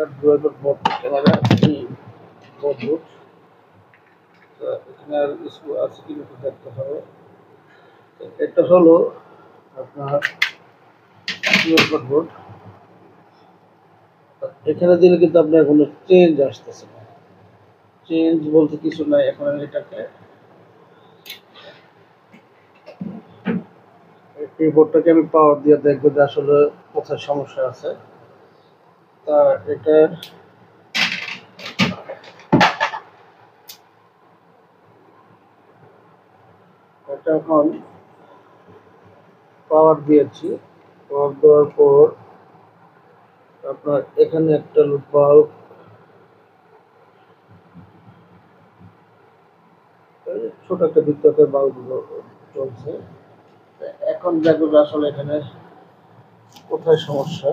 একটা dual board camera board. এখানে আর কিছু আছে কি দেখতে হবে। এটা হলো আপনার ডুয়াল বোর্ড। এখানে দিলে কিন্তু আপনার কোনো চেঞ্জ আসতেছে না, চেঞ্জ বলতে কিছু নাই। এখন আমি এটাকে এই বোর্ডটাকে আমি পাওয়ার দিয়ে দেখবো যে আসলে কোথায় সমস্যা আছে। তা এটা এখন পাওয়ার দিয়েছি, পাওয়ার দেওয়ার পর আপনার এখানে একটা বাল্ব, ছোট একটা বৃত্তাকার বাল্ব চলছে। এখন দেখো আসলে এখানে কোথায় সমস্যা।